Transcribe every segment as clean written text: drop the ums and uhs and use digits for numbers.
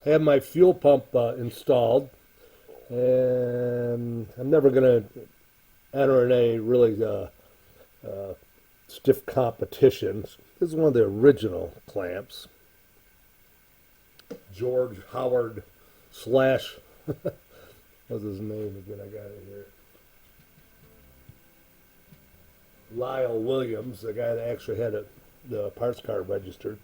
I have my fuel pump installed, and I'm never going to enter in any really uh, stiff competitions. This is one of the original clamps. George Howard slash, what's his name again? I got it here. Lyle Williams, the guy that actually had the parts car registered.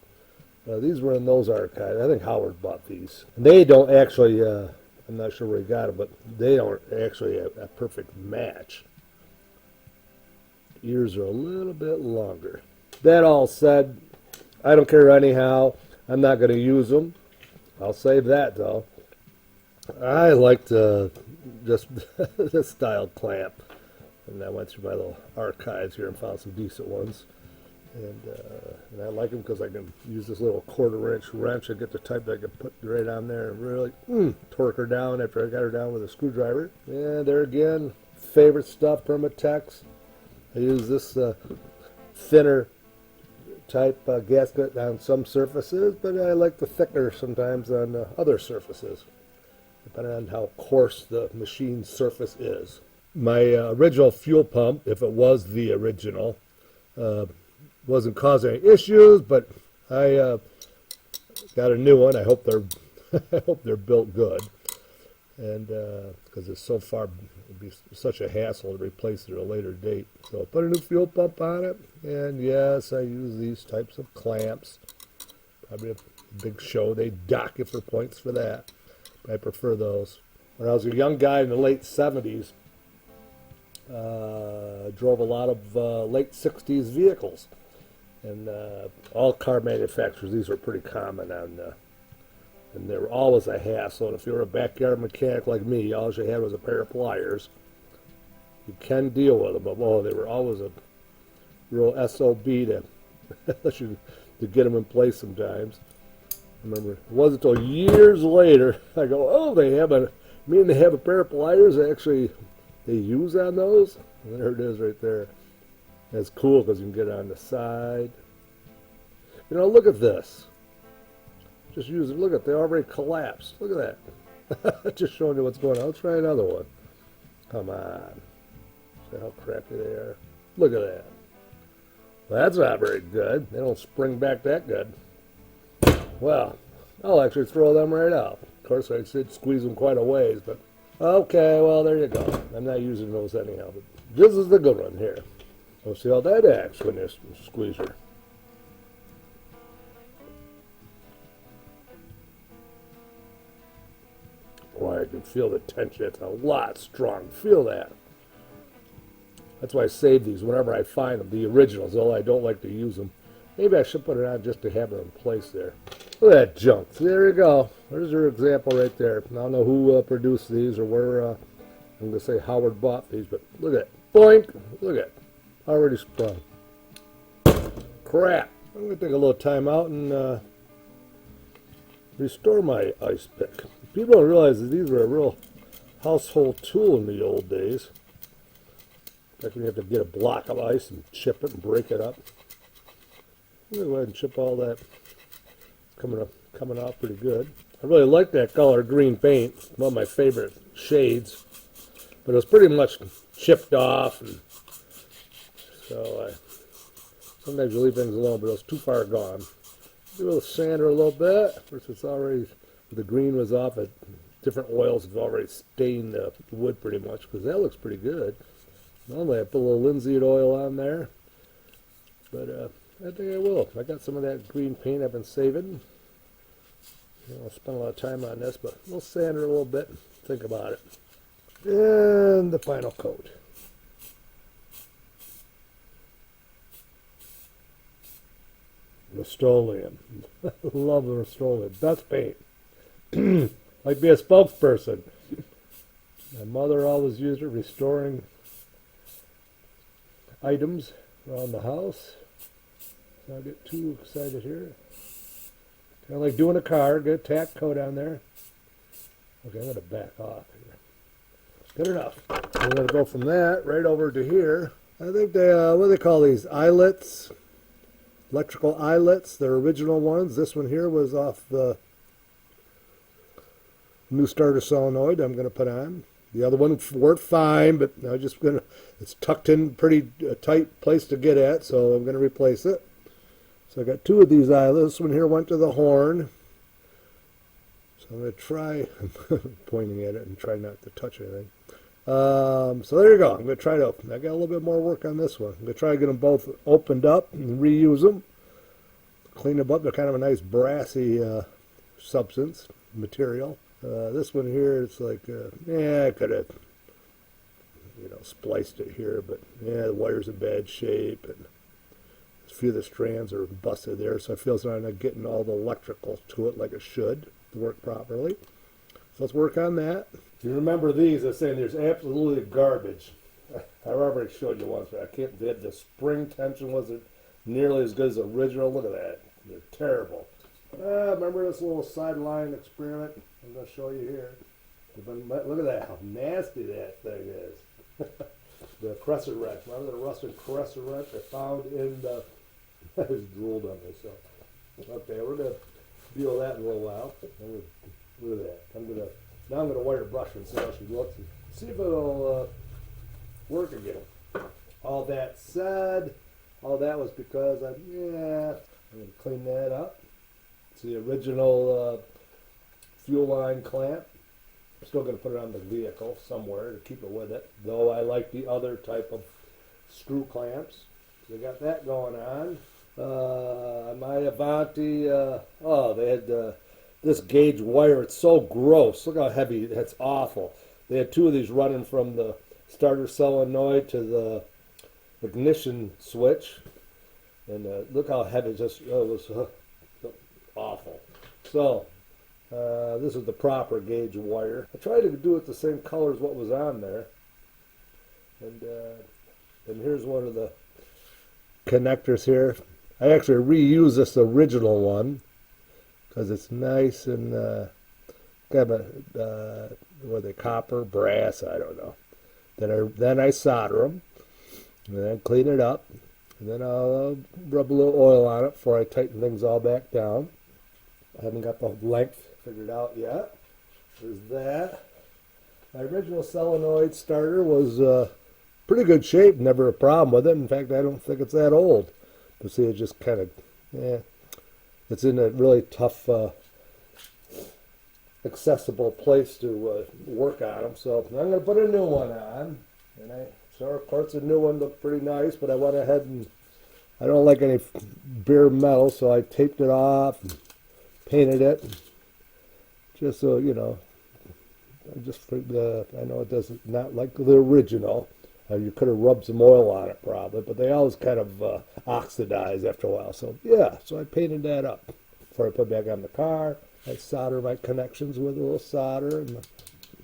These were in those archives. I think Howard bought these. They don't actually, I'm not sure where he got them, but they don't actually have a perfect match. Ears are a little bit longer. That all said, I don't care anyhow. I'm not going to use them. I'll save that though. I liked just this style clamp. And I went through my little archives here and found some decent ones. And I like them because I can use this little 1/4 inch wrench. I get the type that I can put right on there and really torque her down after I got her down with a screwdriver. And there again, favorite stuff, Permatex. I use this thinner type gasket on some surfaces, but I like the thicker sometimes on other surfaces, depending on how coarse the machine surface is. My original fuel pump, if it was the original, wasn't causing any issues, but I got a new one. I hope they're I hope they're built good, and because it's so far, it'd be such a hassle to replace it at a later date. So I put a new fuel pump on it, and yes, I use these types of clamps. Probably a big show. They dock you for points for that. I prefer those. When I was a young guy in the late 70s, drove a lot of late 60s vehicles. And all car manufacturers, these were pretty common on, and they were always a hassle. And if you were a backyard mechanic like me, all you had was a pair of pliers. You can deal with them, but oh, they were always a real SOB to, to get them in place sometimes. I remember it wasn't until years later I go, oh, they have a pair of pliers actually they use on those. And there it is right there. That's cool because you can get it on the side. You know, look at this. Just use it. Look at it. They already collapsed. Look at that. Just showing you what's going on. Let's try another one. Come on. See how crappy they are. Look at that. Well, that's not very good. They don't spring back that good. Well, I'll actually throw them right out. Of course, I should squeeze them quite a ways, but okay, well, there you go. I'm not using those anyhow, but this is the good one here. We'll see how that acts when you squeeze her. Boy, I can feel the tension. It's a lot strong. Feel that. That's why I save these whenever I find them. The originals, although I don't like to use them. Maybe I should put it on just to have it in place there. Look at that junk. So there you go. There's your example right there. I don't know who produced these or where, I'm going to say Howard bought these, but look at it. Boink. Look at it. Already sprung. Crap. I'm going to take a little time out and restore my ice pick. People don't realize that these were a real household tool in the old days. In fact, when you have to get a block of ice and chip it and break it up. I'm going to go ahead and chip all that. It's coming out pretty good. I really like that color green paint. It's one of my favorite shades. But it was pretty much chipped off. And so sometimes you leave things alone, but it was too far gone. Do a little sander a little bit. Of course, it's already, the green was off. Different oils have already stained the wood pretty much, because that looks pretty good. Normally I put a little linseed oil on there, but I think I will. I got some of that green paint I've been saving. I'll spend a lot of time on this, but we'll sand it a little bit and think about it. And the final coat. Rust-Oleum. Love the Rust-Oleum. Best paint. Like be a spokesperson. My mother always used it restoring items around the house. So I'll get too excited here. Kind of like doing a car. Get a tack coat on there. Okay, I'm going to back off here. Good enough. I'm going to go from that right over to here. I think they, what do they call these? Eyelets? Electrical eyelets. They're original ones. This one here was off the new starter solenoid I'm going to put on. The other one worked fine, but I'm just going to, it's tucked in pretty tight place to get at, so I'm going to replace it. So I got two of these eyelets. This one here went to the horn. So I'm going to try, pointing at it and try not to touch anything. So there you go. I'm going to try to open. I got a little bit more work on this one. I'm going to try to get them both opened up and reuse them. Clean them up. They're kind of a nice brassy substance, material. This one here, it's like, yeah, I could have, spliced it here, but yeah, the wire's in bad shape, and a few of the strands are busted there, so I feel it's not getting all the electrical to it like it should to work properly. So let's work on that. If you remember these, I was saying there's absolutely garbage. I already showed you once, but I can't, the spring tension wasn't nearly as good as the original. Look at that. They're terrible. Remember this little sideline experiment I'm going to show you here? Look at that, how nasty that thing is. The crescent wrench. Remember the rusted crescent wrench I found in the... I just drooled on myself. Okay, we're going to deal with that in a little while. Look at that. Now I'm going to wire brush and see how she looks and see if it'll work again. All that said, all that was because I'm going to clean that up. It's the original fuel line clamp. I'm still going to put it on the vehicle somewhere to keep it with it, though I like the other type of screw clamps. So I got that going on. My Avanti, they had this gauge wire. It's so gross. Look how heavy. It's awful. They had two of these running from the starter solenoid to the ignition switch, and look how heavy. It was awful. So this is the proper gauge wire. I tried to do it the same color as what was on there, and here's one of the connectors here. I actually reuse this original one because it's nice and kind of were they copper, brass, I don't know. Then I solder them, and then clean it up, and then I'll rub a little oil on it before I tighten things all back down. I haven't got the length figured out yet. There's that. My original solenoid starter was pretty good shape, never a problem with it. In fact, I don't think it's that old. But see, it's just kind of, it's in a really tough, accessible place to work on them. So I'm going to put a new one on. And of course, the new one looked pretty nice, but I went ahead and I don't like any bare metal, so I taped it off and painted it. Just so, I know it doesn't, not like the original. You could have rubbed some oil on it probably, but they always kind of oxidize after a while. So so I painted that up. Before I put it back on the car, I solder my connections with a little solder and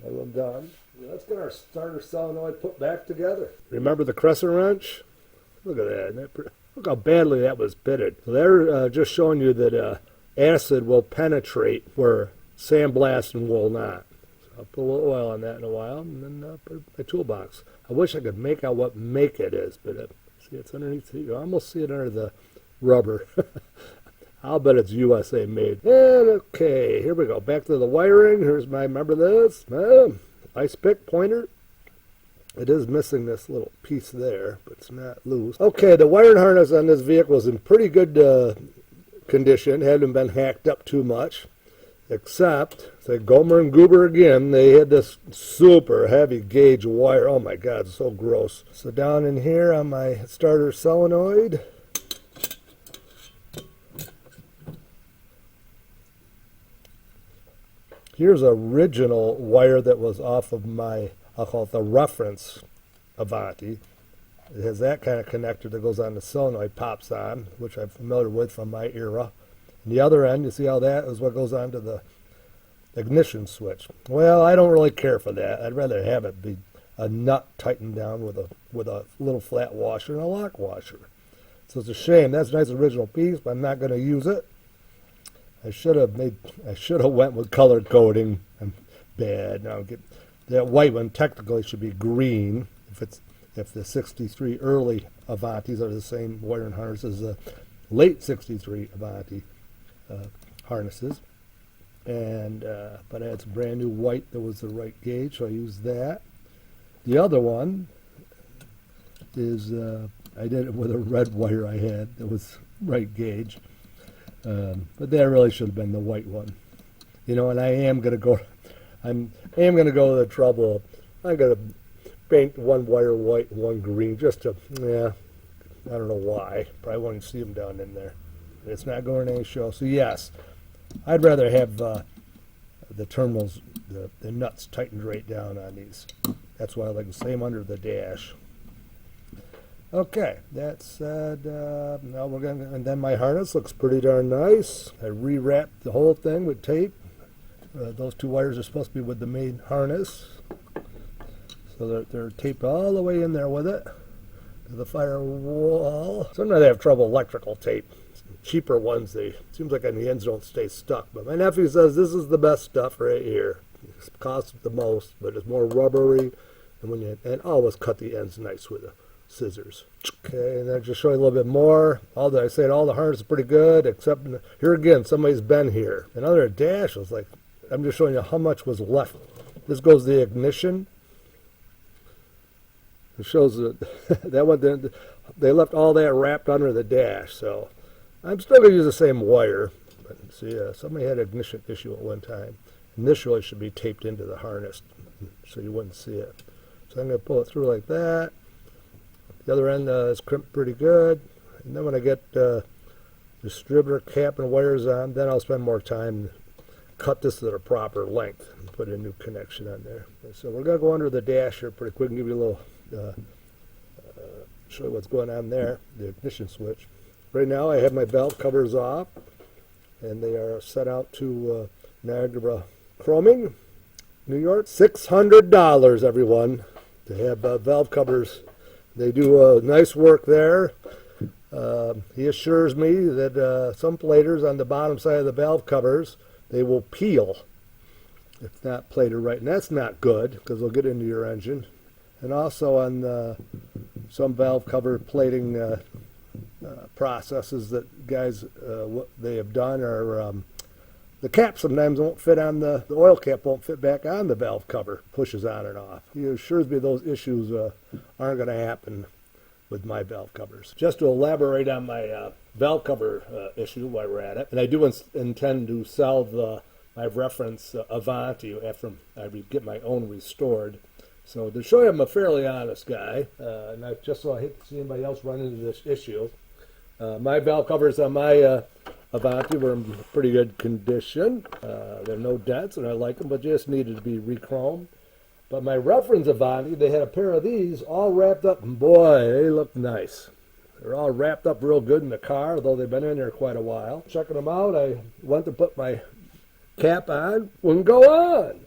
a little gun. Let's get our starter solenoid put back together. Remember the crescent wrench? Look at that. Look how badly that was pitted. So they're just showing you that acid will penetrate where sandblasting will not. I'll put a little oil on that in a while, and then put my toolbox. I wish I could make out what make it is, but see, it's underneath. You almost see it under the rubber. I'll bet it's USA made. And okay, here we go. Back to the wiring. Here's my, remember this? Ice pick pointer. It is missing this little piece there, but it's not loose. Okay, the wiring harness on this vehicle is in pretty good condition. Hadn't been hacked up too much. Except, say Gomer and Goober again, they had this super heavy gauge wire. Oh my God, it's so gross. So down in here on my starter solenoid, here's original wire that was off of my, I'll call it the reference Avanti. It has that kind of connector that goes on the solenoid, pops on, which I'm familiar with from my era. And the other end, you see how that is what goes on to the ignition switch. Well, I don't really care for that. I'd rather have it be a nut tightened down with a little flat washer and a lock washer. So it's a shame. That's a nice original piece, but I'm not going to use it. I should have went with colored coding. I'm bad. Now that white one technically should be green if the 63 early Avantis are the same wiring harness as the late 63 Avanti harnesses. and but I had some brand new white that was the right gauge, so I used that. The other one is I did it with a red wire I had that was right gauge, but that really should have been the white one, you know. And I am gonna go to the trouble. I'm gonna paint one wire white and one green just to, yeah, I don't know why. Probably won't see them down in there. It's not going to any show. So yes, I'd rather have the terminals, the nuts tightened right down on these. That's why I like the same under the dash. Okay, that said, now we're gonna, and then my harness looks pretty darn nice. I rewrapped the whole thing with tape. Those two wires are supposed to be with the main harness, so they're taped all the way in there with it to the firewall. Sometimes I have trouble electrical tape. Cheaper ones, they seems like on the ends don't stay stuck. But my nephew says this is the best stuff right here. It costs the most, but it's more rubbery, and always cut the ends nice with a scissors. Okay, and then just show you a little bit more. All the harness is pretty good, except here again, somebody's been here. And under a dash, it's like, I'm just showing you how much was left. This goes the ignition. It shows that one, they left all that wrapped under the dash, so I'm still going to use the same wire. But see, somebody had an ignition issue at one time. And this really should be taped into the harness so you wouldn't see it. So I'm going to pull it through like that. The other end is crimped pretty good. And then when I get distributor cap and wires on, then I'll spend more time, cut this to the proper length, and put a new connection on there. And so we're going to go under the dash here pretty quick and give you a little, show you what's going on there, the ignition switch. Right now I have my valve covers off, and they are set out to Niagara Chroming, New York. $600, everyone, to have valve covers. They do nice work there. He assures me that some platers on the bottom side of the valve covers, they will peel if not plated right, and that's not good because they'll get into your engine. And also on some valve cover plating processes that guys what they have done are the cap sometimes won't fit on the oil cap won't fit back on the valve cover, pushes on and off. He assures me those issues aren't going to happen with my valve covers. Just to elaborate on my valve cover issue while we're at it, and I do intend to sell my reference Avanti after I get my own restored. So to show you I'm a fairly honest guy, and I just so I hate to see anybody else run into this issue, my valve covers on my Avanti were in pretty good condition. There are no dents, and I like them, but just needed to be re-chromed. But my reference Avanti, they had a pair of these all wrapped up, and boy, they look nice. They're all wrapped up real good in the car, although they've been in there quite a while. Checking them out, I went to put my cap on, wouldn't go on.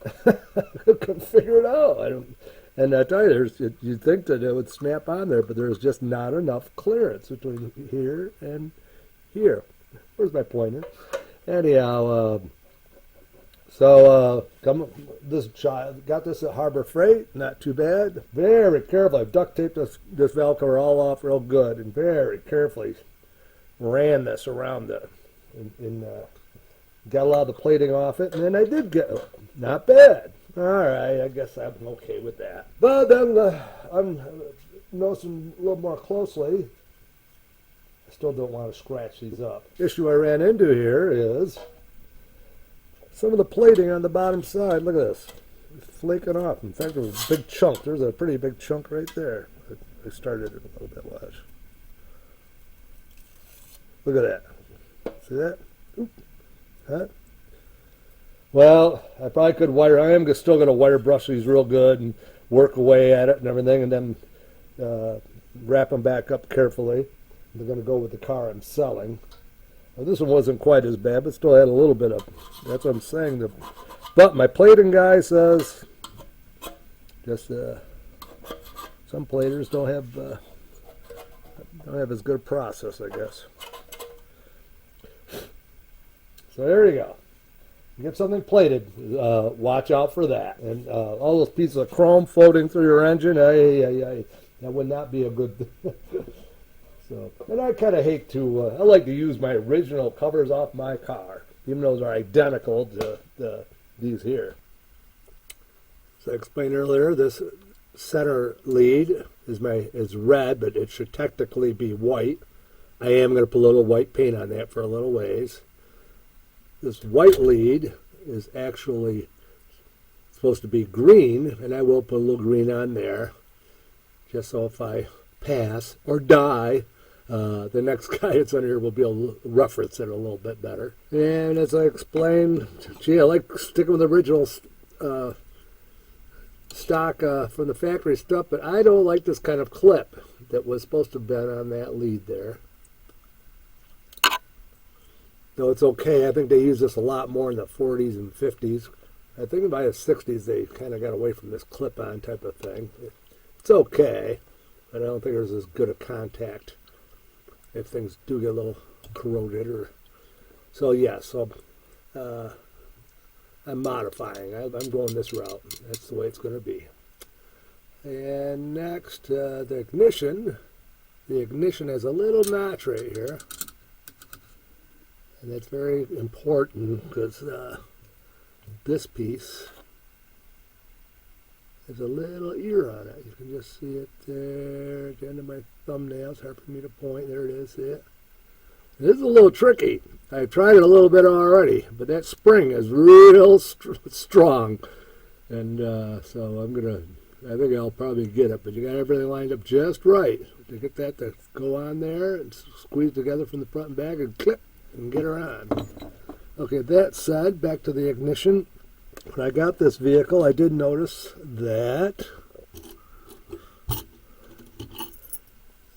Couldn't figure it out. And I tell you, you'd think that it would snap on there, but there's just not enough clearance between here and here. Where's my pointer? Anyhow, this child got this at Harbor Freight, not too bad. Very carefully, I've duct taped this valve cover all off real good, and very carefully ran this around got a lot of the plating off it, and then I did get not bad. All right, I guess I'm okay with that. But then I'm noticing a little more closely. I still don't want to scratch these up. The issue I ran into here is some of the plating on the bottom side. Look at this. It's flaking off. In fact, there's a big chunk. There's a pretty big chunk right there. I started it a little bit, watch. Look at that. See that? Oop. Huh? Well, I probably could I am still going to wire brush these real good and work away at it and everything, and then wrap them back up carefully. They're going to go with the car I'm selling. Well, this one wasn't quite as bad, but still had a little bit of, that's what I'm saying. But my plating guy says, just some platers don't have as good a process, I guess. So there you go. You get something plated, watch out for that. And all those pieces of chrome floating through your engine, that would not be a good thing. So, and I kind of hate to, I like to use my original covers off my car. even though they're identical to these here. So I explained earlier, this center lead is red, but it should technically be white. I am going to put a little white paint on that for a little ways. This white lead is actually supposed to be green, and I will put a little green on there, just so if I pass or die, the next guy that's on here will be able to reference it a little bit better. And as I explained, gee, I like sticking with the original stock from the factory stuff, but I don't like this kind of clip that was supposed to have been on that lead there. No, it's okay. I think they used this a lot more in the 40s and 50s. I think by the 60s they kind of got away from this clip-on type of thing. It's okay, but I don't think there's as good a contact if things do get a little corroded. So yeah, so I'm modifying. I'm going this route. That's the way it's going to be. And next, the ignition. The ignition has a little notch right here. And that's very important because this piece has a little ear on it. You can just see it there at the end of my thumbnail. It's hard for me to point. There it is. See it? This is a little tricky. I've tried it a little bit already, but that spring is real strong. And so I think I'll probably get it, but you got everything lined up just right to get that to go on there and squeeze together from the front and back and clip and get her on. Okay, that said, back to the ignition. When I got this vehicle, I did notice that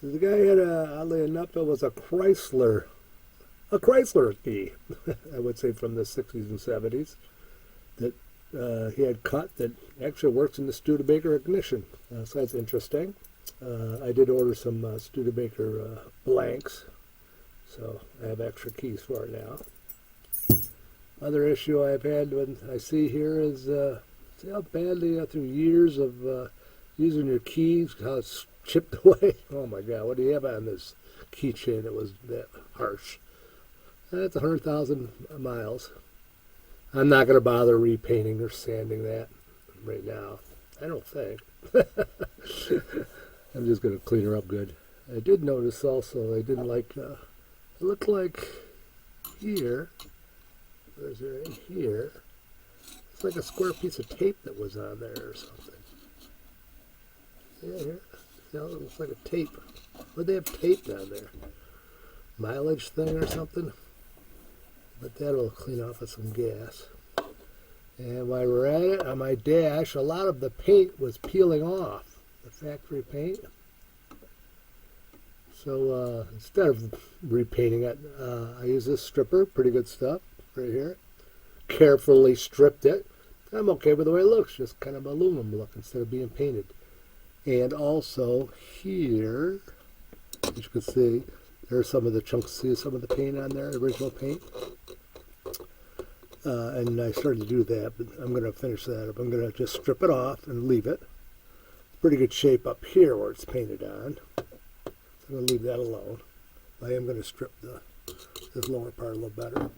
the guy had oddly enough, it was a Chrysler key, I would say from the 60s and 70s, that he had cut that actually works in the Studebaker ignition. So that's interesting. I did order some Studebaker blanks, so I have extra keys for it now. Other issue I've had when I see here is see how badly through years of using your keys, how it's chipped away. Oh my God, what do you have on this keychain that was that harsh? That's 100,000 miles. I'm not going to bother repainting or sanding that right now. I don't think. I'm just going to clean her up good. I did notice also I didn't like, it looked like here, where's it right here? It's like a square piece of tape that was on there or something. Yeah, here. You know, it looks like a tape. What'd they have taped on there? Mileage thing or something? But that'll clean off with some gas. And while we're at it, on my dash, a lot of the paint was peeling off, the factory paint. So instead of repainting it, I use this stripper, pretty good stuff right here. Carefully stripped it. I'm okay with the way it looks, just kind of aluminum look instead of being painted. And also here, as you can see, there's some of the chunks, see some of the paint on there, original paint. And I started to do that, but I'm going to finish that up. I'm going to just strip it off and leave it. Pretty good shape up here where it's painted on. So I'm going to leave that alone. I am going to strip this lower part a little better.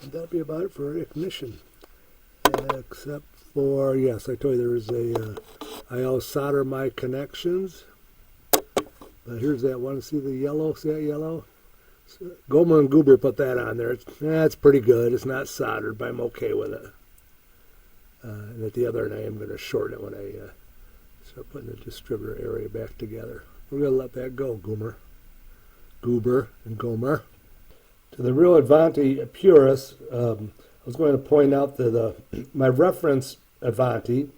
And that'll be about it for ignition. Except for, yes, I told you there is I always solder my connections. Here's that one. See the yellow? See that yellow? Gomer and Goober put that on there. It's pretty good. It's not soldered, but I'm okay with it. And at the other end, I am going to shorten it when I start putting the distributor area back together. We're going to let that go, Goober and Gomer. To the real Avanti purists, I was going to point out that my reference Avanti,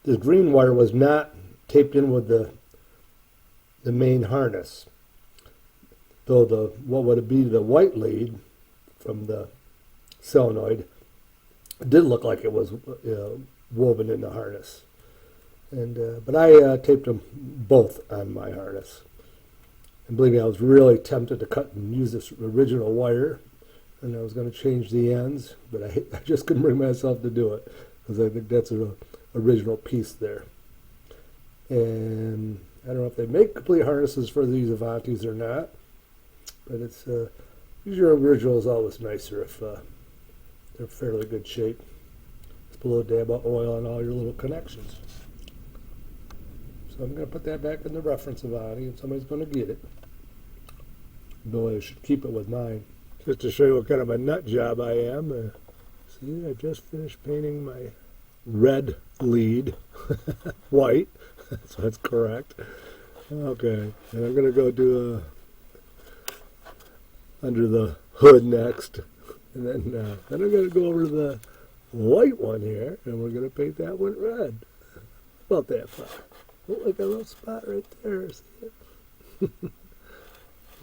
the green wire was not taped in with the main harness. Though what would be the white lead from the solenoid did look like it was woven in the harness. And but I taped them both on my harness. And believe me, I was really tempted to cut and use this original wire, and I was going to change the ends, but I just couldn't bring myself to do it because I think that's an original piece there. And I don't know if they make complete harnesses for these Avantis or not, but it's Your original is always nicer if they're fairly good shape. Just put a little dab of oil on all your little connections. So I'm going to put that back in the reference Avanti, and somebody's going to get it. Though I should keep it with mine. Just to show you what kind of a nut job I am. See, I just finished painting my red lead white, so that's correct. Okay, and I'm going to go do under the hood next, and then I'm going to go over to the white one here, and we're going to paint that one red. About that far. Oh, like a little spot right there. See it?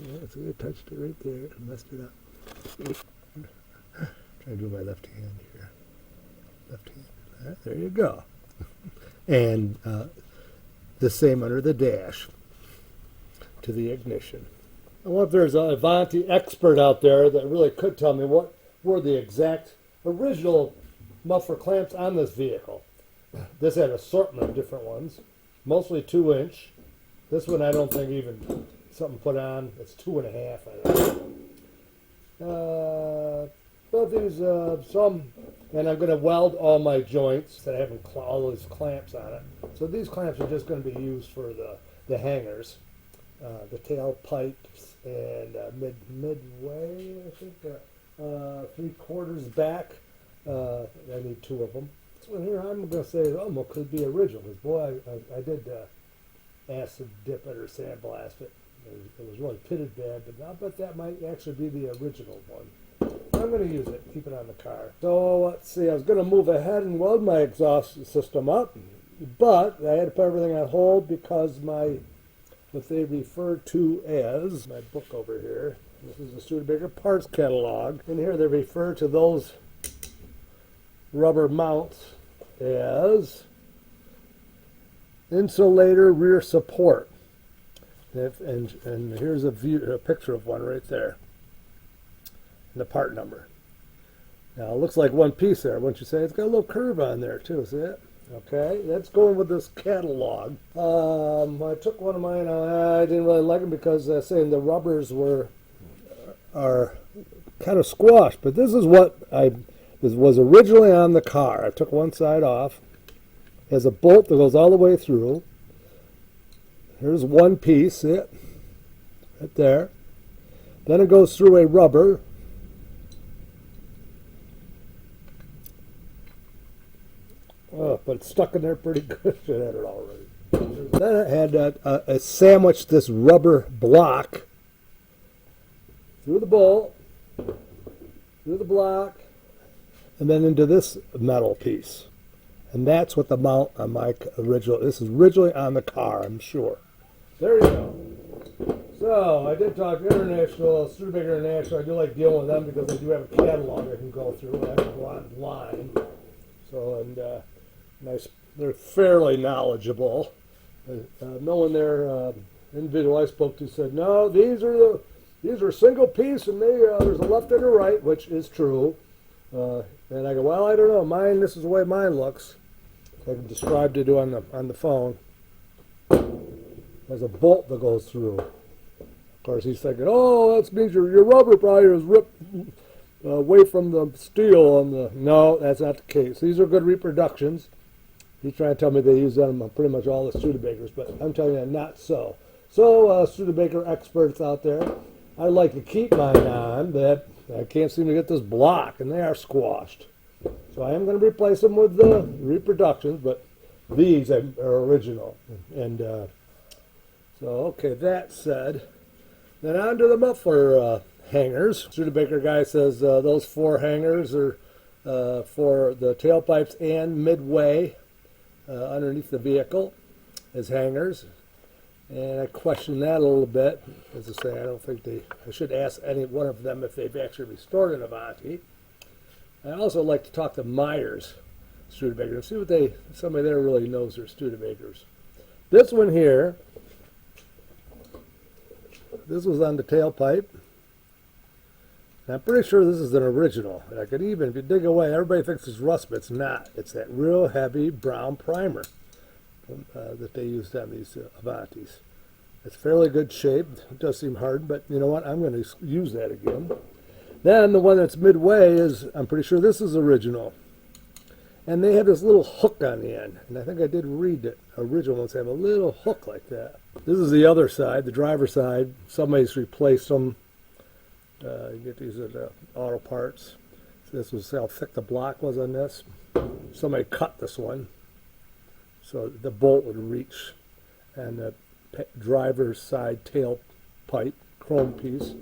Yeah, see, I touched it right there and messed it up. Try to do my left hand here. Left hand. There you go. And the same under the dash to the ignition. I wonder if there's an Avanti expert out there that really could tell me what were the exact original muffler clamps on this vehicle. This had an assortment of different ones, mostly 2-inch. This one I don't think even something put on. It's 2.5, I think. But these some, and I'm going to weld all my joints instead of having all these clamps on it. So these clamps are just going to be used for the hangers, the tail pipes, and midway, I think, 3/4 back. I need 2 of them. This one here, I'm going to say almost could be original. Because boy, I did acid dip it or sandblast it. It was really pitted bad, but I bet that might actually be the original one. I'm going to use it, keep it on the car. So let's see, I was going to move ahead and weld my exhaust system up, but I had to put everything on hold because what they refer to as, my book over here, this is the Studebaker parts catalog, and here they refer to those rubber mounts as insulator rear support. And here's a picture of one right there. And the part number. Now it looks like one piece there, wouldn't you say? It's got a little curve on there too, see it? Okay, that's going with this catalog. I took one of mine, I didn't really like them because saying the rubbers are kind of squashed, but this is what this was originally on the car. I took one side off. It has a bolt that goes all the way through. Here's one piece, see it? Right there. Then it goes through a rubber. Oh, but it's stuck in there pretty good. It had it already. Then it had a sandwich this rubber block through the bolt, through the block, and then into this metal piece. And that's what the mount on my original, this is originally on the car, I'm sure. There you go. So, I did talk International, Studebaker International. I do like dealing with them because they do have a catalog I can go through and I can go online. So, and nice, they're fairly knowledgeable. No one there, individual I spoke to said, no, these are single piece and there's a left and a right, which is true. And I go, well, I don't know, mine, this is the way mine looks. I can describe to do on the phone. There's a bolt that goes through. Of course, he's thinking, oh, that means your rubber probably is ripped away from the steel on the. No, that's not the case. These are good reproductions. He's trying to tell me they use them on pretty much all the Studebakers, but I'm telling you, not so. So, Studebaker experts out there, I like to keep mine on, but I can't seem to get this block, and they are squashed. So I am going to replace them with the reproductions, but these are original. And so, okay, that said, then on to the muffler hangers. Studebaker guy says those 4 hangers are for the tailpipes and midway underneath the vehicle as hangers. And I question that a little bit. As I say, I don't think I should ask any one of them if they've actually restored an Avanti. I also like to talk to Myers Studebaker and see what somebody there really knows their Studebakers. This one here, this was on the tailpipe. And I'm pretty sure this is an original. I could even, if you dig away, everybody thinks it's rust, but it's not. It's that real heavy brown primer that they used on these Avantis. It's fairly good shape. It does seem hard, but you know what? I'm going to use that again. Then the one that's midway is, I'm pretty sure this is original. And they have this little hook on the end. And I think I did read that original ones have a little hook like that. This is the other side, the driver's side. Somebody's replaced them. You get these at auto parts. So this was how thick the block was on this. Somebody cut this one so the bolt would reach. And the driver's side tailpipe, chrome piece.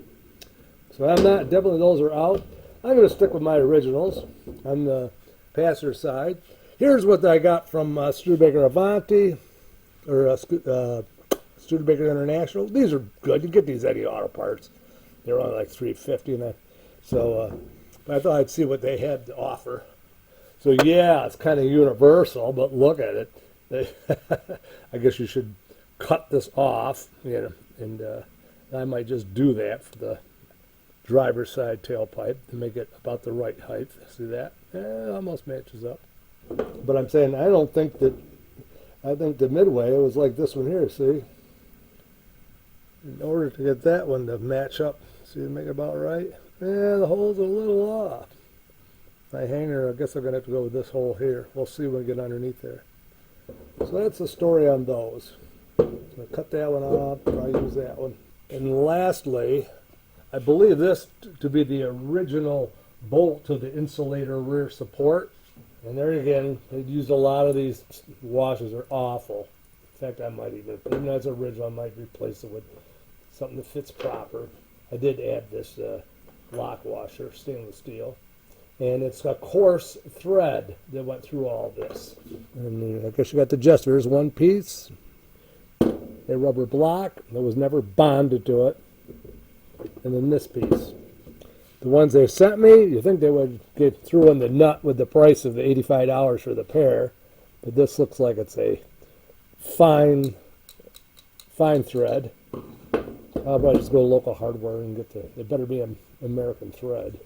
So I'm not, definitely those are out. I'm going to stick with my originals on the passenger side. Here's what I got from Studebaker Avanti, or Studebaker International. These are good. You get these at any auto parts. They're only like $3.50, and so I thought I'd see what they had to offer. So yeah, it's kind of universal, but look at it. I guess you should cut this off, you know, and I might just do that for the driver's side tailpipe to make it about the right height. See that? It almost matches up. But I'm saying I think the midway it was like this one here, see? In order to get that one to match up, see, to make it about right. Yeah, the holes are a little off. My hanger, I guess I'm going to have to go with this hole here. We'll see when we get underneath there. So that's the story on those. I'll cut that one off, probably use that one. And lastly, I believe this to be the original bolt to the insulator rear support. And there again, they use a lot of these washers are awful. In fact, I might even though it's original, I might replace it with something that fits proper. I did add this lock washer, stainless steel. And it's a coarse thread that went through all this. And I guess you got the gesture. There's one piece. A rubber block that was never bonded to it. And then this piece. The ones they sent me, you think they would get through in the nut with the price of the $85 for the pair. But this looks like it's a fine thread. I'll probably just go to local hardware and get it better be an American thread.